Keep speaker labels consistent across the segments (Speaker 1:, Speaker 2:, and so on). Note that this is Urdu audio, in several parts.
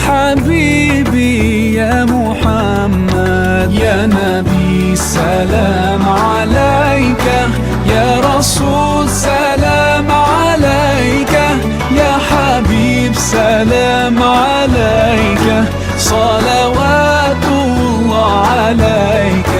Speaker 1: حبيبي يا محمد يا نبي سلام عليك يا رسول سلام عليك يا حبيب سلام عليك صلوات الله عليك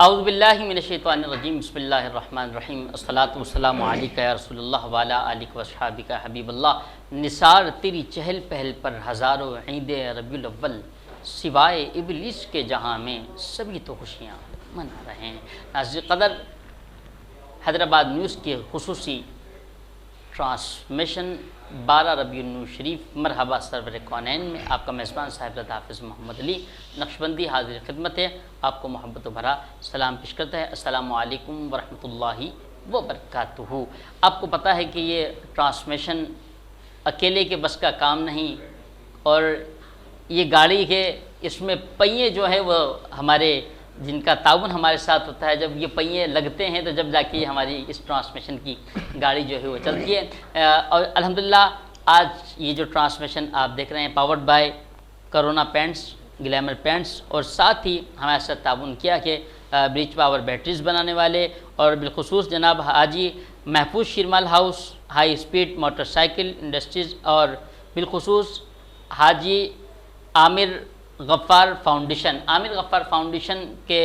Speaker 2: اعوذ باللہ من الشیطان الرجیم بسم اللہ الرحمن الرحیم الصلاۃ والسلام علیکہ یا رسول اللہ وعلی آلک واصحابک حبیب اللہ۔ نثار تیری چہل پہل پر ہزاروں عید ربیع الاول، سوائے ابلیس کے جہاں میں سبھی تو خوشیاں منا رہے ہیں۔ ناظرین قدر، حیدرآباد نیوز کے خصوصی ٹرانسمیشن 12 ربیع النور شریف مرحبا سرور کونین میں آپ کا میزبان صاحب حافظ محمد علی نقشبندی حاضر خدمت ہے، آپ کو محبت و بھرا سلام پیش کرتا ہے۔ السلام علیکم ورحمۃ اللہ وبرکاتہ۔ آپ کو پتہ ہے کہ یہ ٹرانسمیشن اکیلے کے بس کا کام نہیں، اور یہ گاڑی کے اس میں پہیے جو ہے وہ ہمارے جن کا تعاون ہمارے ساتھ ہوتا ہے، جب یہ پہیے لگتے ہیں تو جب جا کے ہماری اس ٹرانسمیشن کی گاڑی جو ہے وہ چلتی ہے۔ اور الحمدللہ آج یہ جو ٹرانسمیشن آپ دیکھ رہے ہیں powered by Corona paints, glamour paints, اور ساتھ ہی ہمارے ساتھ تعاون کیا کہ بریچ پاور بیٹریز بنانے والے، اور بالخصوص جناب حاجی Mahfooz Sheermal house high speed motorcycle industries, اور بالخصوص حاجی عامر غفار فاؤنڈیشن کے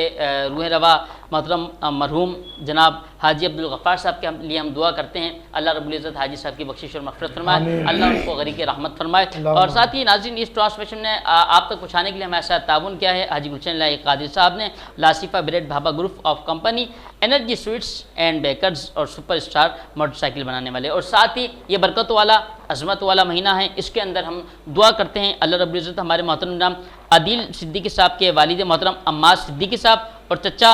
Speaker 2: روح روا محترم مرحوم جناب حاجی عبدالغفار صاحب کے لیے ہم دعا کرتے ہیں، اللہ رب العزت حاجی صاحب کی بخشش اور مغفرت فرمائے، اللہ ان کو غریق رحمت فرمائے۔ اور ساتھ ہی ناظرین اس ٹرانسمیشن نے آپ تک پہنچانے کے لیے ہمارے ساتھ تعاون کیا ہے حاجی گلشن اللہ قادری صاحب نے، لاصفہ bread Bhabha group of company, energy sweets and bakers اور سپر اسٹار موٹر سائیکل بنانے والے۔ اور ساتھ ہی یہ برکت والا عظمت والا مہینہ ہے، اس کے اندر ہم دعا کرتے ہیں اللہ رب العزت ہمارے محترم جناب عادل صدیقی صاحب کے والد محترم عماد صدیقی صاحب اور چچا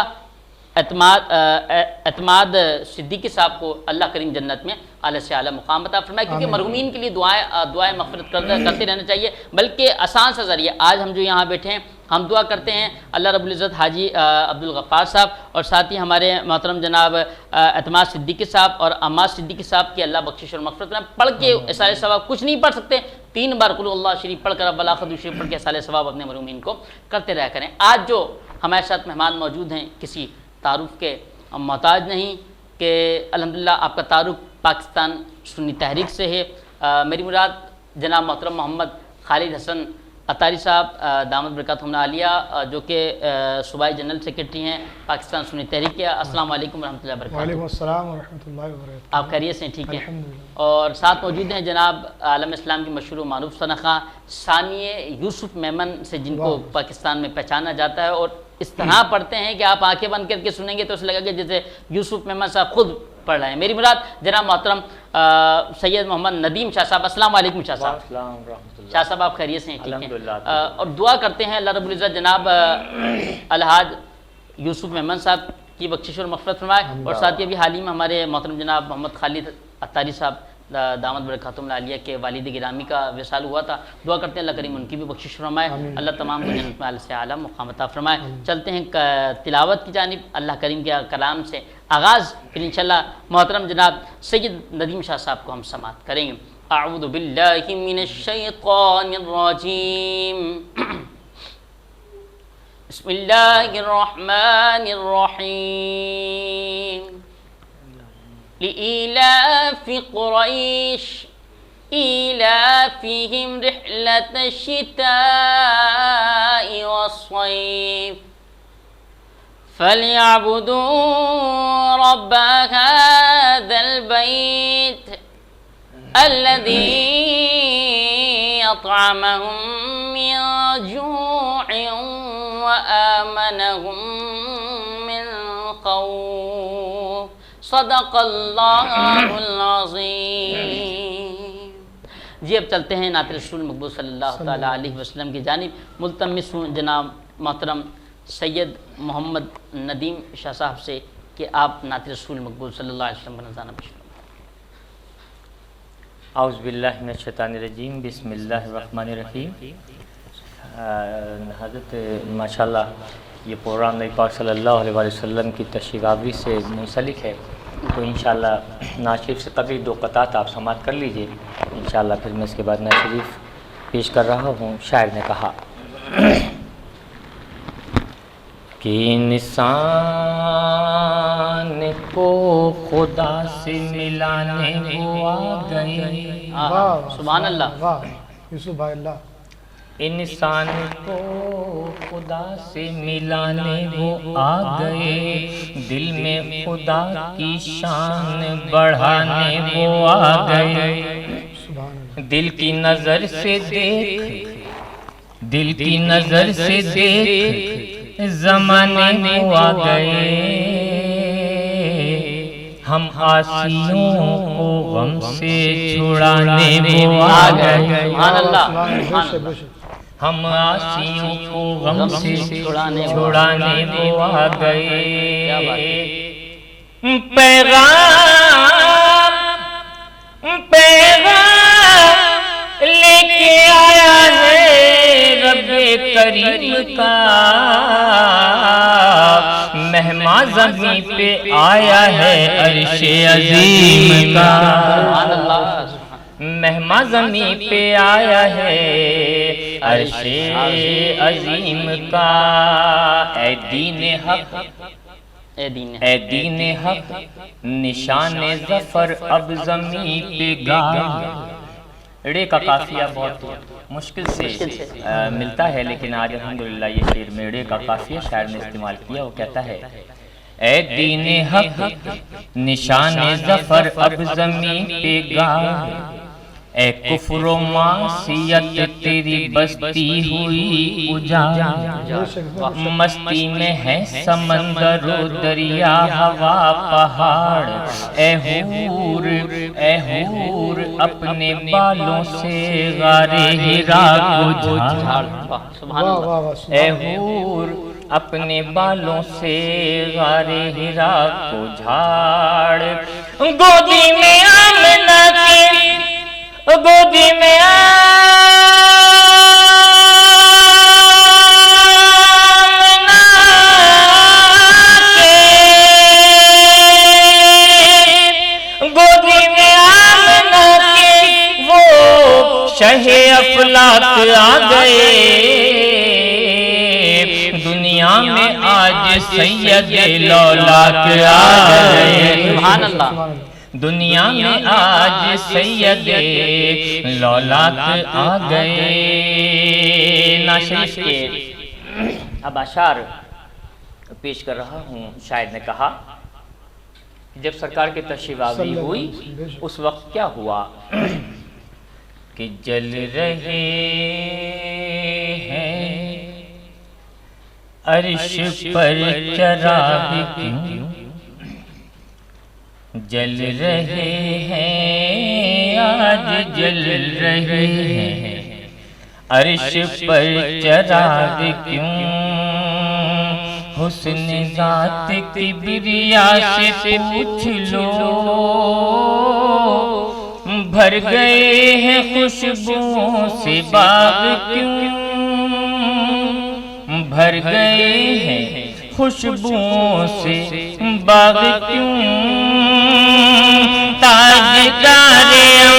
Speaker 2: اعتماد صدیقی صاحب کو اللہ کریم جنت میں اعلیٰ سے اعلیٰ مقام عطا فرمائے، کیونکہ مرحومین کے لیے دعائیں مغفرت کرتے رہنا چاہیے، بلکہ آسان سا ذریعہ آج ہم جو یہاں بیٹھے ہیں ہم دعا کرتے ہیں اللہ رب العزت حاجی عبدالغفار صاحب اور ساتھ ہی ہمارے محترم جناب اعتماد صدیقی صاحب اور عماد صدیقی صاحب کی اللہ بخشش اور مغفرت میں پڑھ کے اصالِ ثواب کچھ نہیں پڑھ سکتے، 3 بار قل اللہ شریف پڑھ کر اب ولاخد شریف پڑھ کے اصالِ ثواب اپنے مرحومین کو کرتے رہا کریں۔ آج جو ہمارے ساتھ مہمان موجود ہیں کسی تعارف کے محتاج نہیں کہ الحمدللہ آپ کا تعارف پاکستان سنی تحریک سے ہے۔ میری مراد جناب محترم محمد خالد حسن عطاری صاحب دامت برکاتہم عالیہ، جو کہ صوبائی جنرل سیکرٹری ہیں پاکستان سنی تحریک کے۔ السلام علیکم ورحمۃ اللہ وبرکاتہ۔
Speaker 3: وعلیکم السلام ورحمۃ اللہ وبرکاتہ۔
Speaker 2: آپ خیریت سے ٹھیک ہیں؟
Speaker 3: الحمدللہ۔
Speaker 2: اور ساتھ موجود ہیں جناب عالم اسلام کی مشہور و معروف صنخواں ثانیہ یوسف میمن سے، جن کو پاکستان میں پہچانا جاتا ہے، اور اس طرح پڑھتے ہیں کہ آپ آنکھیں بند کر کے سنیں گے تو اس لگے گا جیسے یوسف میمن صاحب خود پڑھ رہے ہیں۔ میری مراد جناب محترم سید محمد ندیم شاہ صاحب۔ السلام علیکم شاہ صاحب۔ شاہ صاحب آپ خیریت سے ہیں؟ ٹھیک ہیں۔ اور دعا کرتے ہیں اللہ رب العزت جناب الحاج یوسف میمن صاحب کی بخشش اور مغفرت فرمائے، اور ساتھ ہی ابھی حال ہی میں ہمارے محترم جناب محمد خالد عطاری صاحب دامت برکاتہم العالیہ کے والد گرامی کا وصال ہوا تھا، دعا کرتے ہیں اللہ کریم ان کی بھی بخشش فرمائے، اللہ تمام کو جنت میں اعلیٰ سے اعلیٰ مقام عطا فرمائے۔ چلتے ہیں تلاوت کی جانب، اللہ کریم کے کلام سے آغاز، پھر انشاءاللہ محترم جناب سید ندیم شاہ صاحب کو ہم سماعت کریں گے۔ اعوذ باللہ من الشیطان الرجیم، بسم اللہ الرحمن الرحیم۔ لإيلاف قريش إيلافهم رحلة الشتاء والصيف فليعبدوا رب هذا البيت الذي أطعمهم من جوع وآمنهم من خوف، صدق اللہ العظیم۔ جی اب چلتے ہیں نعت رسول مقبول صلی اللہ تعالیٰ علیہ وسلم کی جانب، ملتمس ہوں جناب محترم سید محمد ندیم شاہ صاحب سے کہ آپ نعت رسول مقبول صلی اللہ علیہ وسلم کا نذرانہ پیش کریں۔
Speaker 4: اعوذ باللہ من الشیطان الرجیم، بسم اللہ الرحمن الرحیم۔ حضرت ماشاءاللہ یہ پروگرام نبی پاک صلی اللہ علیہ وسلم کی تشریف آوری سے منسلک ہے، تو انشاءاللہ نعت شریف سے قبل 2 قطعات آپ سماعت کر لیجئے، انشاءاللہ پھر میں اس کے بعد نعت شریف پیش کر رہا ہوں. شاعر نے کہا کہ انسان کو خدا سے ملانے وہ آ گئے.
Speaker 2: سبحان اللہ.
Speaker 3: واہ یوسف بھائی اللہ.
Speaker 4: انسان کو خدا سے ملانے وہ آ گئے, دل میں خدا کی شان بڑھانے وہ آ گئے.
Speaker 3: سبحان اللہ.
Speaker 4: دل کی نظر سے دیکھ, دل کی نظر سے دیکھ زمانے وہ آ گئے. ہم عاصیوں کو غم سے چھڑانے وہ آ گئے.
Speaker 2: سبحان اللہ.
Speaker 4: ہم عاصیوں کو غم سے چھڑانے وہ آ گئے. پیغام لے کے آیا ہے رب کریم کا, مہمان زمین پہ آیا ہے عرش عظیم کا. مہمان زمین پہ آیا ہے عرش عظیم کا. اے دین حق, اے دین حق, نشان ظفر اب زمین پہ گایا. ڑے کا قافیہ بہت مشکل سے ملتا ہے, لیکن آج الحمدللہ یہ شعر میں ڑے کا قافیہ شاعر نے استعمال کیا. وہ کہتا ہے اے دین حق نشان ظفر اب زمین پہ گایا, اے کفر و معصیت تیری بستی ہوئی اجاڑ. مستی میں ہے سمندر و دریا ہوا پہاڑ, اے حور اپنے بالوں سے غار ہرا کو جھاڑ. اے حور اپنے بالوں سے غار ہرا کو جھاڑ. گودی میں آمنہ کی, گودی میں آمنہ کے, گودی میں آمنہ کے وہ شہ افلاک آ گئے. دنیا میں آج سید لولاک آ گئے.
Speaker 2: سبحان اللہ.
Speaker 4: دنیا میں آج سید لولاک آ گئے. ناشریف کے اب اشعار پیش کر رہا ہوں. شاعر نے کہا جب سرکار کی تشریف آوری ہوئی اس وقت کیا ہوا کہ جل رہے ہیں عرش پر چراغ کیوں, جل رہے ہیں آج جل رہے ہیں عرش پر چراغ کیوں. حسن ذات کبریا سے پوچھ لو, بھر گئے ہیں خوشبوؤں سے باغ کیوں, بھر گئے ہیں خوشبوؤں سے باغ کیوں. تاجدار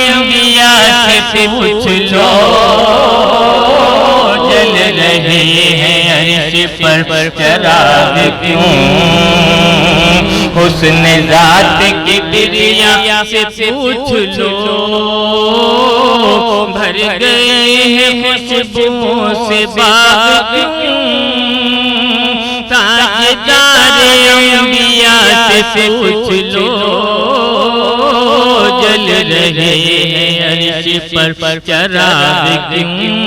Speaker 4: انبیاء سے پوچھ لو, جل رہے ہیں عرش پر چراغ کیوں. حسن ذات کی بریا سے پوچھ لو, بھر گئے ہیں خوشبوؤں سے باغ کیوں. تاجدار انبیاء سے پوچھ لو, جل رہے ہیں عرش پر چراغ کیوں.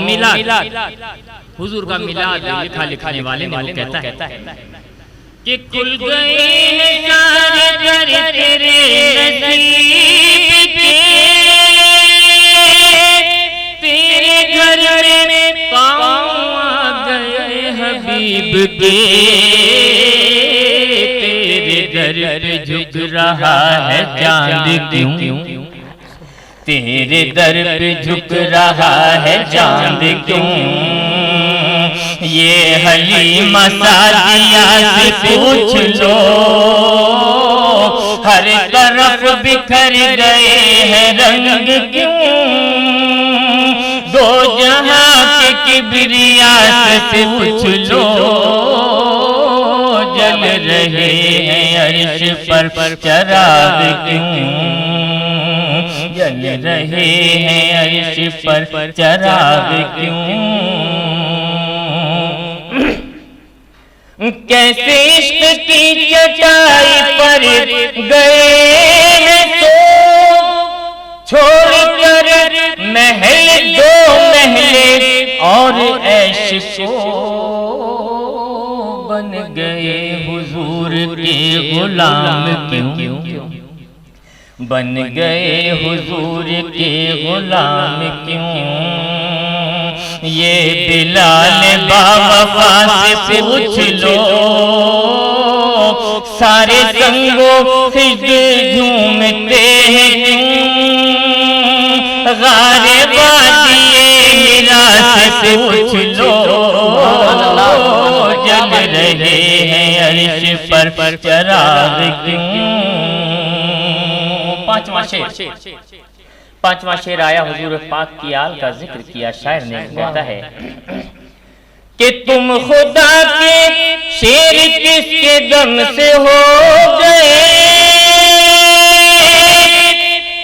Speaker 4: میلاد حضور کا میلاد لکھا لکھنے والے نے وہ کہتا ہے کہ کھل گئے ہیں سارے در تیرے نصیب کے, تیرے گھر میں پاؤں آ گئے حبیب کے. تیرے در پہ جھک رہا ہے چاند کیوں, تیرے در پہ جھک رہا ہے چاند کیوں. یہ حلیمہ سعدیہ سے پوچھ لو, ہر طرف بکھر گئے ہیں رنگ کیوں. کبریا سے پوچھ لو جل رہے ہیں عرش پر چراغ کیوں جل رہے ہیں عرش پر چراغ کیوں کیسے عشق کی چٹائی پر گئے ہیں تو چھوڑ کر محل دو محل اور عیش کو بن گئے حضور کے غلام کیوں بن گئے حضور کے غلام کیوں یہ بلال باوفا سے پوچھ لو سارے سنگو خزر جھومتے ہیں کیوں غار وادی ہرا سے پوچھ لو جل رہے ہیں عرش پر چراغ کیوں پانچواں شعر آیا حضور پاک کی آل کا ذکر کیا شاعر نے کہتا ہے کہ تم خدا کے شیر کس کے دم سے ہو گئے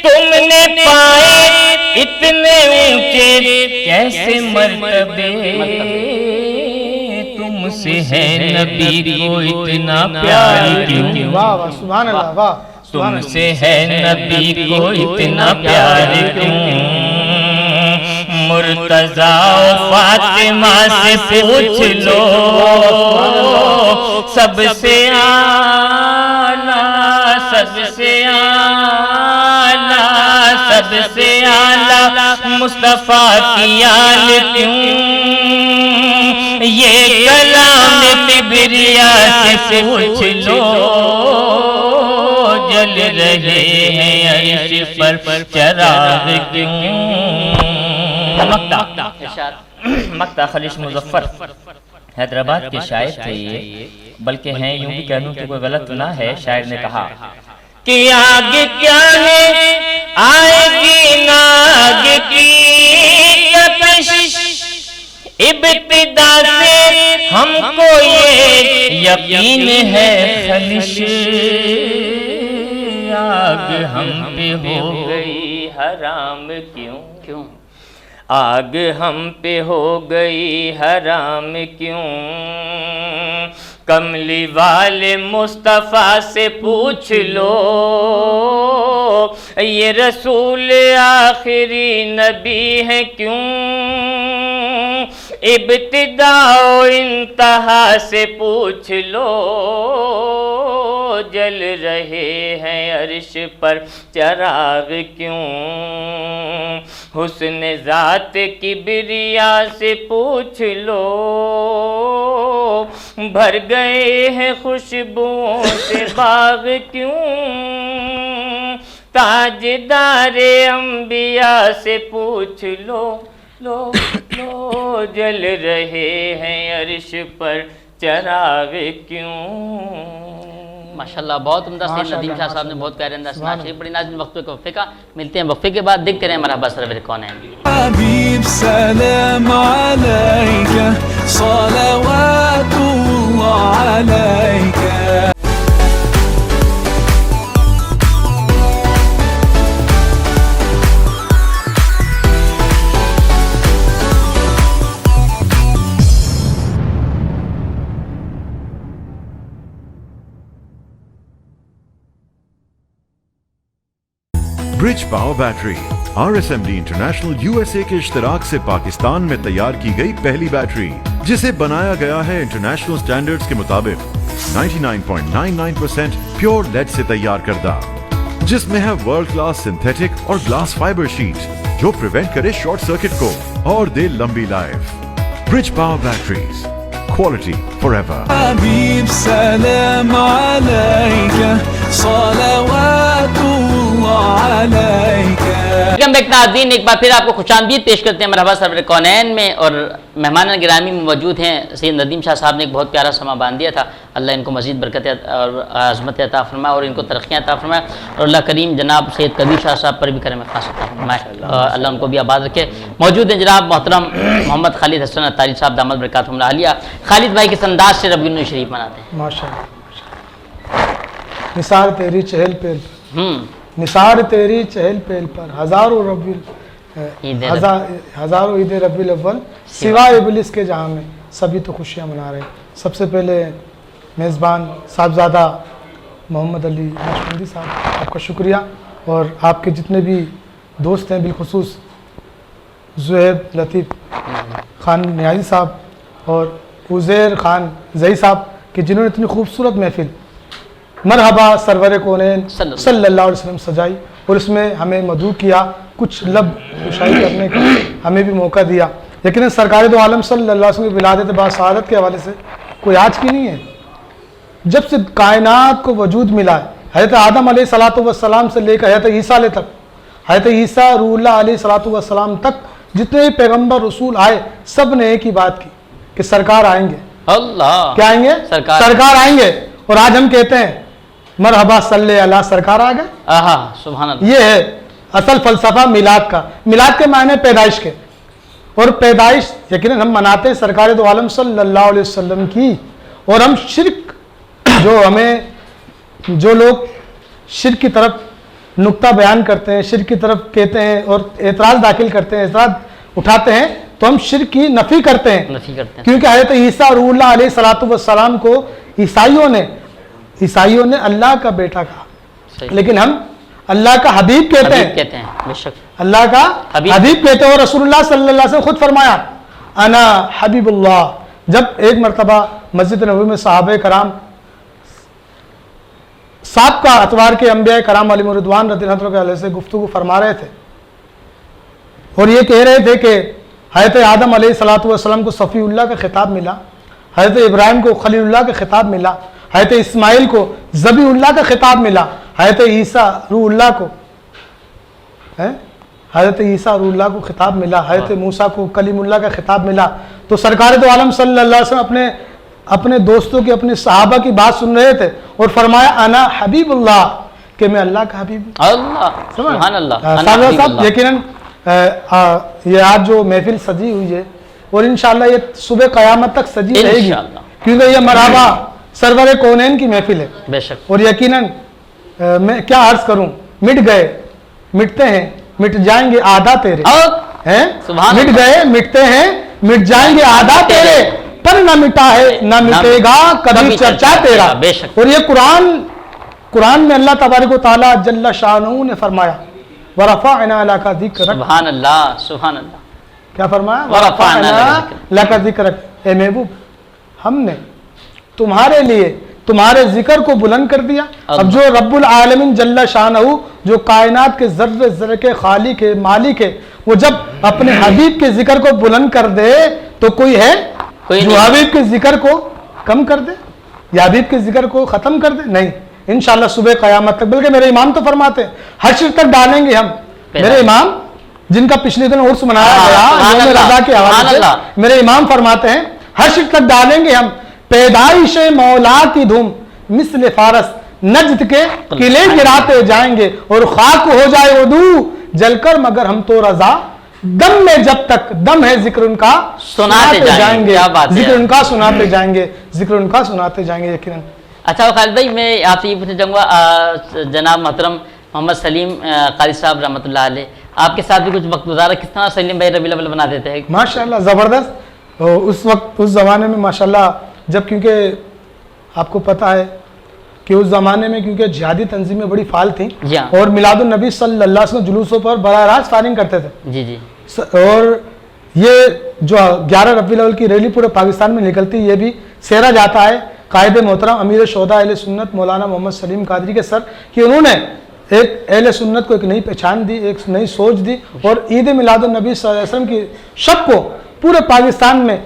Speaker 4: تم نے پائے اتنے اونچے کیسے مرتبے تم سے ہے نبی کو اتنا پیار کیوں
Speaker 3: واہ واہ سبحان اللہ واہ
Speaker 4: تم سے ہے نبی کو اتنا پیار کیوں مرتضیٰ و فاطمہ سے پوچھ لو سب سے اعلیٰ سب سے اعلیٰ سب سے اعلیٰ مصطفیٰ کی آل کیوں یہ کلام کبریا سے پوچھ لو جل رہے ہیں عرش پر چراغ کیوں مکتا خلیش مظفر حیدرآباد کے شاعر تھے یہ بلکہ ہیں یوں بھی کہہ دوں کہ کوئی غلط نہ ہے شاعر نے کہا کہ آگ کیا ہے آئے گی ناگ کی تپش ابتدا سے ہم کو یہ یقین ہے خلش آگ ہم پہ ہو گئی حرام کیوں آگ ہم پہ ہو گئی حرام کیوں کملی والے مصطفیٰ سے پوچھ لو یہ رسول آخری نبی ہے کیوں ابتدا و انتہا سے پوچھ لو جل رہے ہیں عرش پر چراغ کیوں حسن ذات کبریا سے پوچھ لو بھر گئے ہیں خوشبوؤں سے باغ کیوں تاجدار انبیاء سے پوچھ لو جل رہے ہیں عرش پر چراغ کیوں
Speaker 2: ماشاءاللہ بہت عمدہ سید ندیم شاہ صاحب نے بہت پیارے انداز سے شریف بڑی ناظرین وقفے کو وقفے کا ملتے ہیں وقفے کے بعد دیکھتے رہیں مرحبا سرور کونین
Speaker 1: حبیب سلام علیکہ صلوات اللہ علیکہ
Speaker 5: bridge power battery RSMD international USA کے اشتراک سے پاکستان میں تیار کی گئی پہلی بیٹری جسے بنایا گیا ہے انٹرنیشنل سٹینڈرڈز کے مطابق 99.99% پیور لیڈ سے تیار کردہ جس میں ہے ورلڈ کلاس سنتھیٹک اور گلاس فائبر شیٹ جو پریونٹ کرے شارٹ سرکٹ کو اور دے لمبی لائف برج پاور بیٹریز کوالٹی forever.
Speaker 1: حبيب سلام عليك صلوات الله عليك.
Speaker 2: ویلکم بیک ناظرین، ایک بار پھر آپ کو خوش آمدید پیش کرتے ہیں مرحبا سرور کونین میں، اور مہمان گرامی میں موجود ہیں سید ندیم شاہ صاحب نے ایک بہت پیارا سما باندھ دیا تھا. اللہ ان کو مزید برکت اور عظمت عطا فرمائے اور ان کو ترقیاں عطا فرمائے، اور اللہ کریم جناب سید کبیر شاہ صاحب پر بھی کرم خاص عطا فرمائے، اللہ ان کو بھی آباد رکھے. موجود ہیں جناب محترم محمد خالد حسن عطاری صاحب دامت برکاتہم العالیہ. خالد بھائی کس انداز سے ربیع النور شریف مناتے ہیں؟
Speaker 3: ماشاءاللہ. نثار تیری چہل پہل پر،
Speaker 2: ہوں
Speaker 3: نثار تیری چہل پہل پر ہزاروں عید ربیع الاول سوائے ابلیس کے جہاں میں سبھی تو خوشیاں منا رہے ہیں. سب سے پہلے میزبان صاحبزادہ محمد علی نقشبندی صاحب، آپ کا شکریہ، اور آپ کے جتنے بھی دوست ہیں، بالخصوص زہیب لطیف خان نیازی صاحب اور عزیر خان زئی صاحب کہ جنہوں نے اتنی خوبصورت محفل مرحبا سرور کونین صلی اللہ علیہ وسلم سجائی، اور اس میں ہمیں مدعو کیا، کچھ لب کشائی کرنے کا ہمیں بھی موقع دیا. لیکن سرکار دو عالم صلی اللہ علیہ وسلم کی ولادت باسعادت کے حوالے سے کوئی آج کی نہیں ہے. جب سے کائنات کو وجود ملا ہے، حضرت آدم علیہ السلام سے لے کر حضرت عیسیٰ علیہ تک، حضرت عیسیٰ روح اللہ علیہ السلام تک جتنے بھی پیغمبر رسول آئے، سب نے ایک ہی بات کی کہ سرکار آئیں گے.
Speaker 2: اللہ
Speaker 3: کیا آئیں گے؟ سرکار آئیں گے. اور آج ہم کہتے ہیں مرحبا صلی اللہ سرکار آ گئے.
Speaker 2: سبحان اللہ.
Speaker 3: یہ ہے اصل فلسفہ میلاد کا. میلاد کے معنی پیدائش کے، اور پیدائش یقیناً ہم مناتے ہیں سرکار دو عالم صلی اللہ علیہ وسلم کی. اور ہم شرک جو لوگ شرک کی طرف نقطہ بیان کرتے ہیں، شرک کی طرف کہتے ہیں اور اعتراض داخل کرتے ہیں، اعتراض اٹھاتے ہیں، تو ہم شرک کی نفی کرتے ہیں. کیونکہ حضرت عیسیٰ روح اللہ علیہ السلام کو عیسائیوں نے اللہ کا بیٹا کہا، لیکن ہم اللہ کا حبیب کہتے ہیں.
Speaker 2: بے شک
Speaker 3: اللہ کا حبیب کہتے ہیں. اور رسول اللہ صلی اللہ علیہ وسلم خود فرمایا انا حبیب اللہ. جب ایک مرتبہ مسجد نبوی میں صحابہ کرام سابقہ اتوار کے انبیاء کرام علیہ رضوان رضی اللہ عنہ سے گفتگو فرما رہے تھے، اور یہ کہہ رہے تھے کہ حضرت آدم علیہ السلام کو صفی اللہ کا خطاب ملا، حضرت ابراہیم کو خلیل اللہ کا خطاب ملا، حضرت اسماعیل کو ذبیح اللہ کا خطاب ملا، حضرت عیسیٰ روح اللہ کو خطاب ملا، حضرت موسیٰ کو کلیم اللہ کا خطاب ملا. تو سرکار دو عالم صلی اللہ علیہ وسلم اپنے دوستوں کی، اپنے صحابہ کی بات سن رہے تھے اور فرمایا انا حبیب اللہ، کہ میں اللہ کا حبیب ہوں.
Speaker 2: سبحان اللہ.
Speaker 3: صاحب یقیناً یہ آج جو محفل سجی ہوئی ہے، اور انشاءاللہ یہ صبح قیامت تک سجی رہے گی، کیونکہ یہ مرحبا سرور کونین کی محفل ہے.
Speaker 2: بے شک.
Speaker 3: اور یقیناً میں کیا عرض کروں، مٹ گئے مٹتے ہیں مٹ جائیں گے آدھا تیرے، مٹ گئے مٹتے ہیں مٹ جائیں گے آدھا تیرے، پر نہ مٹا ہے نہ مٹے گا کبھی چرچا تیرا. اور یہ قرآن میں اللہ تبارک و تعالیٰ جل شانہ نے فرمایا وَرَفَعْنَا لَكَ ذِكْرَكَ.
Speaker 2: سبحان اللہ سبحان اللہ.
Speaker 3: کیا فرمایا؟
Speaker 2: وَرَفَعْنَا
Speaker 3: لَكَ ذِكْرَكَ. اے محبوب، ہم نے تمہارے لیے تمہارے ذکر کو بلند کر دیا. اب جو رب العالمین جل شانہ، جو کائنات کے ذرے ذرے کے خالق ہے، مالک ہے، وہ جب اپنے حبیب کے ذکر کو بلند کر دے تو کوئی ہے جو حبیب کے ذکر کو کم کر دے یا حبیب کے ذکر کو ختم کر دے؟ نہیں. انشاءاللہ صبح قیامت تک، بلکہ میرے امام تو فرماتے ہیں حشر تک ڈالیں گے ہم. میرے امام جن کا پچھلے دن عرس منایا گیا یوم رضا کے حوالے سے، میرے امام فرماتے ہیں حشر تک ڈالیں گے ہم پیدائش مولا کی دھوم مثل فارس نجد کے قلعے گراتے جائیں گے، اور خاک ہو جائے وضو جل کر مگر ہم تو رضا دم میں جب تک دم ہے ذکر ان کا سناتے جائیں گے، ذکر ان کا سناتے جائیں گے، ذکر ان کا سناتے جائیں گے. یقیناً.
Speaker 2: اچھا خالد بھائی، میں آپ سے یہ پوچھنا چاہوں گا، جناب محترم محمد سلیم قاری صاحب رحمۃ اللہ علیہ آپ کے ساتھ بھی کچھ وقت گزارا، کس طرح سلیم بھائی ربیع الاول بنا دیتے ہیں؟
Speaker 3: ماشاءاللہ زبردست. اس وقت اس زمانے میں ماشاءاللہ جب، کیونکہ آپ کو پتہ ہے کہ اس زمانے میں کیونکہ جہادی تنظیمیں بڑی فعال تھیں، اور میلاد النبی صلی اللہ علیہ وسلم جلوسوں پر براہ راست فائرنگ کرتے تھے.
Speaker 2: جی.
Speaker 3: اور یہ جو 11 ربیع الاول کی ریلی پورے پاکستان میں نکلتی، یہ بھی سہرا جاتا ہے قائد محترم امیر شہداء اہل سنت مولانا محمد سلیم قادری کے سر، کہ انہوں نے ایک اہل سنت کو ایک نئی پہچان دی، ایک نئی سوچ دی، اور عید میلاد النبی صلی اللہ علیہ وسلم کی شب کو پورے پاکستان میں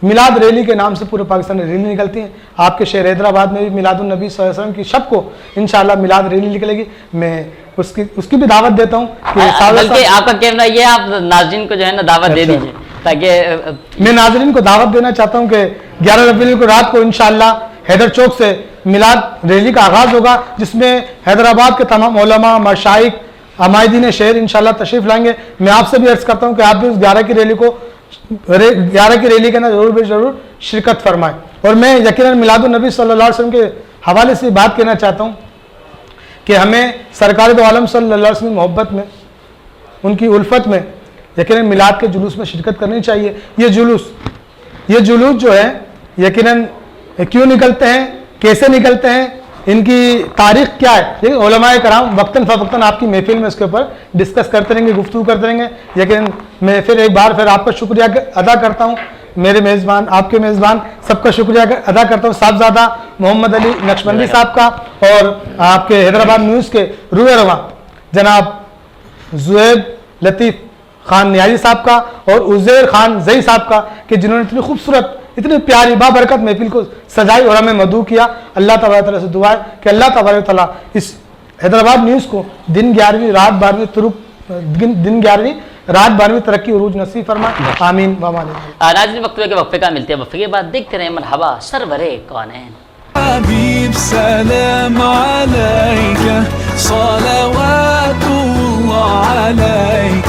Speaker 3: میلاد ریلی کے نام سے پورے پاکستان میں ریلی نکلتی ہیں. آپ کے شہر حیدرآباد میں بھی میلاد النبی صلی اللہ علیہ وسلم کی شب کو انشاءاللہ میلاد ریلی نکلے گی. میں اس کی بھی دعوت دیتا ہوں کہ
Speaker 2: بلکہ آپ کا کہنا یہ آپ ناظرین کو جو ہے نا دعوت دے دیجیے تاکہ
Speaker 3: میں ناظرین کو دعوت دینا چاہتا ہوں کہ 11 ربیع الاول کو رات کو انشاءاللہ حیدر چوک سے میلاد ریلی کا آغاز ہوگا، جس میں حیدرآباد کے تمام علماء، مشائخ، عمائدین شہر انشاءاللہ تشریف لائیں گے. میں آپ سے بھی عرض کرتا ہوں کہ آپ بھی اس 11 کی ریلی کے نا ضرور شرکت فرمائیں. اور میں یقیناً میلاد النبی صلی اللہ علیہ وسلم کے حوالے سے بات کہنا چاہتا ہوں کہ ہمیں سرکار دو عالم صلی اللہ علیہ وسلم کی محبت میں، ان کی الفت میں یقیناً میلاد کے جلوس میں شرکت کرنی چاہیے. یہ جلوس جو ہے یقیناً کیوں نکلتے ہیں، کیسے نکلتے ہیں، ان کی تاریخ کیا ہے، یہ علماء کرام وقتاً فوقتاً آپ کی محفل میں اس کے اوپر ڈسکس کرتے رہیں گے، گفتگو کرتے رہیں گے. لیکن میں ایک بار آپ کا شکریہ ادا کرتا ہوں، میرے میزبان، آپ کے میزبان سب کا شکریہ ادا کرتا ہوں، صاحبزادہ محمد علی نقشبندی صاحب کا، اور آپ کے حیدرآباد نیوز کے روح رواں جناب زہیب لطیف خان نیازی صاحب کا، اور عزیر خان زئی صاحب کا، کہ جنہوں نے اتنی خوبصورت، اتنی پیاری بابرکت محفل کو سجائی اور ہمیں مدعو کیا. اللہ تبارک تعالیٰ سے دعا ہے کہ اللہ تبارک تعالیٰ اس حیدرآباد نیوز کو دن 11ویں رات 12ویں ترقی عروج نصیب فرمائے. آمین و آمین.
Speaker 2: ناظرین وقفے کے وقفے کا ملتے ہیں، وقفے کے بعد دیکھتے رہیں مرحبا سرور کونین.
Speaker 1: حبيب سلام عليك صلوات الله عليك.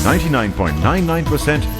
Speaker 5: 99.99%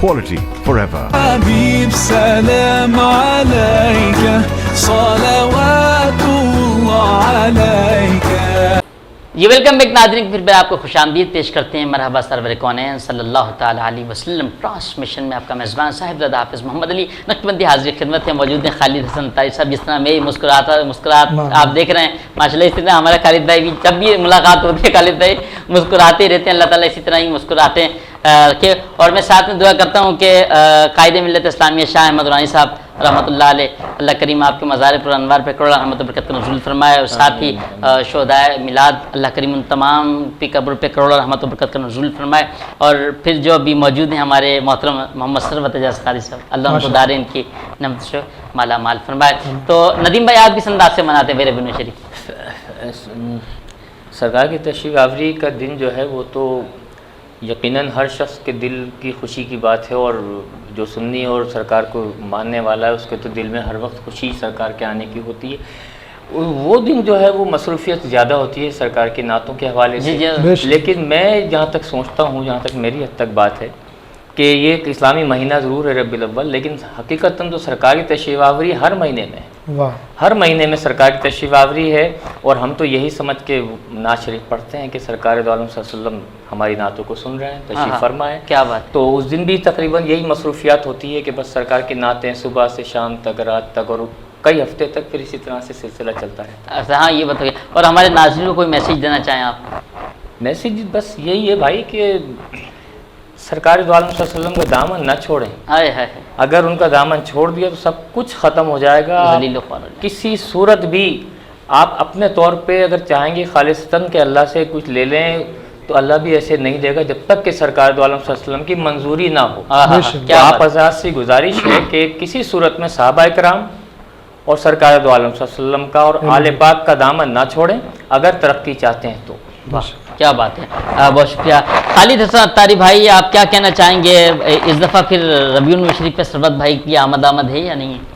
Speaker 5: quality forever.
Speaker 1: حبيب سلام عليك صلوات الله عليك.
Speaker 2: یہ ویلکم بیک ناظرین، پھر آپ کو خوش آمدید پیش کرتے ہیں مرحبا سرور کونین صلی اللہ تعالیٰ علیہ وسلم ٹرانسمیشن میں. آپ کا میزبان صاحبزادہ حافظ محمد علی نقشبندی حاضر خدمت ہے. موجود ہیں خالد حسن تاری صاحب. جس طرح میری مسکرات آپ دیکھ رہے ہیں ماشاءاللہ، اسی طرح ہمارا خالد بھائی بھی جب بھی ملاقات ہوتی ہے خالد بھائی مسکراتے رہتے ہیں. اللہ تعالیٰ اسی طرح ہی مسکراتے ہیں. اور میں ساتھ میں دعا کرتا ہوں کہ قائد ملت اسلامیہ شاہ احمد رانی صاحب رحمۃ اللہ علیہ، اللہ کریم آپ کے مزار پر انوار پہ کروڑا رحمت و برکت کا نزول فرمائے، اور ساتھ ہی شہدائے میلاد اللہ کریم ان تمام پہ قبر پہ کروڑا رحمت و برکت کا نزول فرمائے. اور پھر جو ابھی موجود ہیں ہمارے محترم محمد ثروت اعجاز قاری صاحب، اللہ ان کو دارے ان کی نعمت سے مالا مال فرمائے. تو ندیم بھائی آپ کس انداز سے مناتے ہیں میرے بنو شریف؟
Speaker 4: سرکار کی تشریف آوری کا دن جو ہے وہ تو یقیناً ہر شخص کے دل کی خوشی کی بات ہے، اور جو سنی اور سرکار کو ماننے والا ہے اس کے تو دل میں ہر وقت خوشی سرکار کے آنے کی ہوتی ہے. وہ دن جو ہے وہ مصروفیت زیادہ ہوتی ہے سرکار کی نعتوں کے حوالے سے. لیکن میں جہاں تک سوچتا ہوں، جہاں تک میری حد تک بات ہے کہ یہ ایک اسلامی مہینہ ضرور ہے ربیع الاول، لیکن حقیقتاً تو سرکار کی تشریف آوری ہر مہینے میں ہر مہینے میں سرکار کی تشریف آوری ہے. اور ہم تو یہی سمجھ کے نعت شریف پڑھتے ہیں کہ سرکار دو عالم صلی اللہ علیہ وسلم ہماری نعتوں کو سن رہے ہیں، تشریف فرما ہے.
Speaker 2: کیا بات.
Speaker 4: تو اس دن بھی تقریباً یہی مصروفیات ہوتی ہے کہ بس سرکار کی نعتیں صبح سے شام تک، رات تک، اور کئی ہفتے تک پھر اسی طرح سے سلسلہ چلتا ہے.
Speaker 2: ہاں یہ بتائیے، اور ہمارے ناظرین کو کوئی میسیج دینا چاہیں آپ؟
Speaker 4: میسیج بس یہی ہے بھائی کہ سرکار دو عالم صلی اللہ علیہ وسلم کا دامن نہ چھوڑیں. اگر ان کا دامن چھوڑ دیا تو سب کچھ ختم ہو جائے گا. کسی صورت بھی آپ اپنے طور پہ اگر چاہیں گے خالصتاً کہ اللہ سے کچھ لے لیں تو اللہ بھی ایسے نہیں دے گا جب تک کہ سرکار دو عالم صلی اللہ علیہ وسلم کی منظوری نہ ہو. آپ حضرات سے گزارش ہے کہ کسی صورت میں صحابہ کرام اور سرکار دو عالم صلی اللہ علیہ وسلم کا اور آل پاک کا دامن نہ چھوڑیں اگر ترقی چاہتے ہیں تو.
Speaker 2: کیا بات ہے، بہت شکریہ. خالد حسن اتاری بھائی آپ کیا کہنا چاہیں گے؟ اس دفعہ پھر ربیع الاول شریف پہ ثروت بھائی کی آمد ہے یا نہیں ہے؟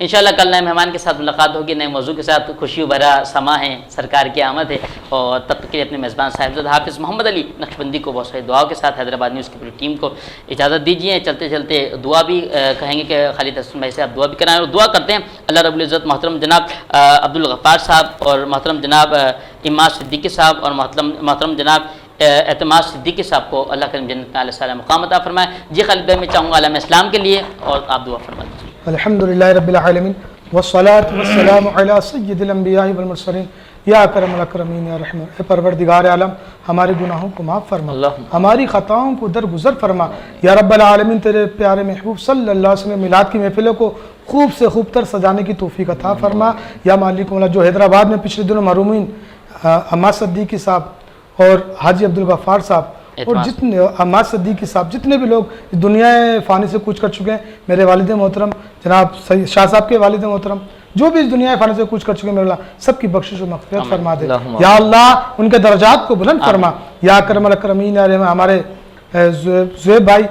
Speaker 2: انشاءاللہ کل نئے مہمان کے ساتھ ملاقات ہوگی، نئے موضوع کے ساتھ. خوشی بھرا سما ہے، سرکار کی آمد ہے، اور تب تک کے لیے اپنے میزبان صاحبزادہ حافظ محمد علی نقشبندی کو بہت ساری دعاؤں کے ساتھ حیدرآباد نیوز کی پوری ٹیم کو اجازت دیجیے. چلتے چلتے دعا بھی کہیں گے کہ خالد حسن بھائی سے آپ دعا بھی کرائیں، اور دعا کرتے ہیں اللہ رب العزت محترم جناب عبدالغفار صاحب اور محترم جناب اماد صدیقی صاحب اور محترم جناب اعتماد صدیقی صاحب کو اللہ کریم جنت میں اعلیٰ سارا مقام عطا فرمائے. جی خالد بھائی، میں چاہوں گا عالم اسلام کے لیے اور آپ دعا فرما دیجیے.
Speaker 3: الحمدللہ رب العالمین والصلاة والسلام علی سید الانبیاء والمرسلین یا اکرم الاکرمین یا رحمن. اے پروردگار عالم، ہمارے گناہوں کو معاف فرما، ہماری خطاؤں کو درگزر فرما یا رب العالمین. تیرے پیارے محبوب صلی اللہ علیہ وسلم میلاد کی محفلوں کو خوب سے خوب تر سجانے کی توفیق عطا فرما یا مالک مولا. جو حیدرآباد میں پچھلے دنوں محرومین اماد صدیقی صاحب اور حاجی عبدالغفار صاحب اور جتنے اماد صدیقی صاحب، جتنے بھی لوگ اس دنیا فانی سے کوچ کر چکے ہیں، میرے والد محترم جناب شاہ صاحب کے والد محترم جو بھی اس دنیا فانی سے کوچ کر چکے ہیں، میرے اللہ سب کی بخشش و مغفرت فرما دے یا اللہ. ان کے درجات کو بلند فرما یا اکرم الاکرمین یا رحمن. ہمارے زہیب بھائی،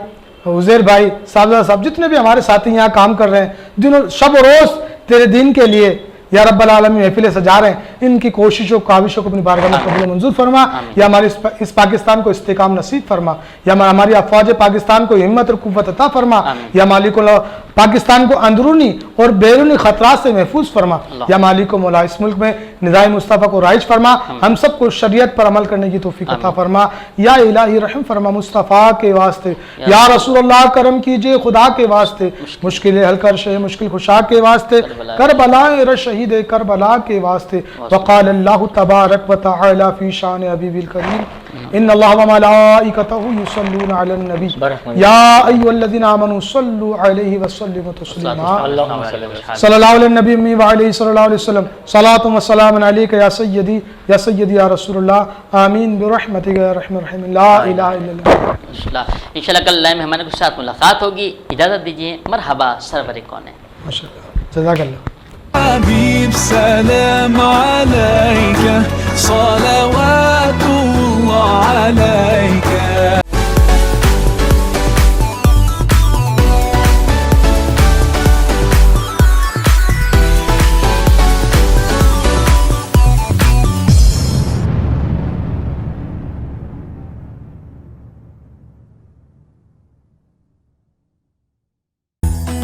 Speaker 3: عزیر بھائی، صاحب جتنے بھی ہمارے ساتھی یہاں کام کر رہے ہیں، دنوں شب و روز تیرے دین کے لیے یا رب العالمین محفلیں سجا رہے ہیں، ان کی کوششوں کاوشوں کو اپنی بارگاہ میں قبول منظور فرما یا ہمارے اس پاکستان کو استحکام نصیب فرما یا ہماری افواج پاکستان کو ہمت اور قوت عطا فرما یا مالک اللہ پاکستان کو اندرونی اور بیرونی خطرات سے محفوظ فرما یا مالک مولا. اس ملک میں نظام مصطفیٰ کو رائج فرما، ہم سب کو شریعت پر عمل کرنے کی توفیق عطا فرما یا الہی رحم فرما مصطفیٰ کے واسطے یا رسول اللہ کرم کیجئے خدا کے واسطے، مشکل حل کر شے مشکل خشا کے واسطے، کربلا شہید کربلا کے واسطے. وقال اللہ تبارک و تعالی فی شان حبیب الکریم ان اللہ وملائکتہ یصلون علی النبی یا ایھا الذین آمنوا صلوا علیہ وسلموا تسلیما. صلی اللہ علیہ نبی وعلیہ صلی اللہ علیہ وسلم صلاۃ و سلام علیک یا سیدی یا رسول اللہ آمین برحمتک یا ارحم الراحمین لا الہ الا اللہ.
Speaker 2: انشاءاللہ کل نئے مہمانوں کے ساتھ ملاقات ہوگی. اجازت دیجیے. مرحبا سرور کونین.
Speaker 3: ماشاءاللہ، جزاک اللہ.
Speaker 1: حبيب سلام عليك صلوات الله عليك.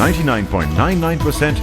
Speaker 5: 99.99%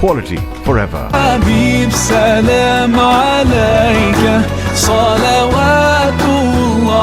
Speaker 5: quality forever.
Speaker 1: حبيب سلام عليك صلوات الله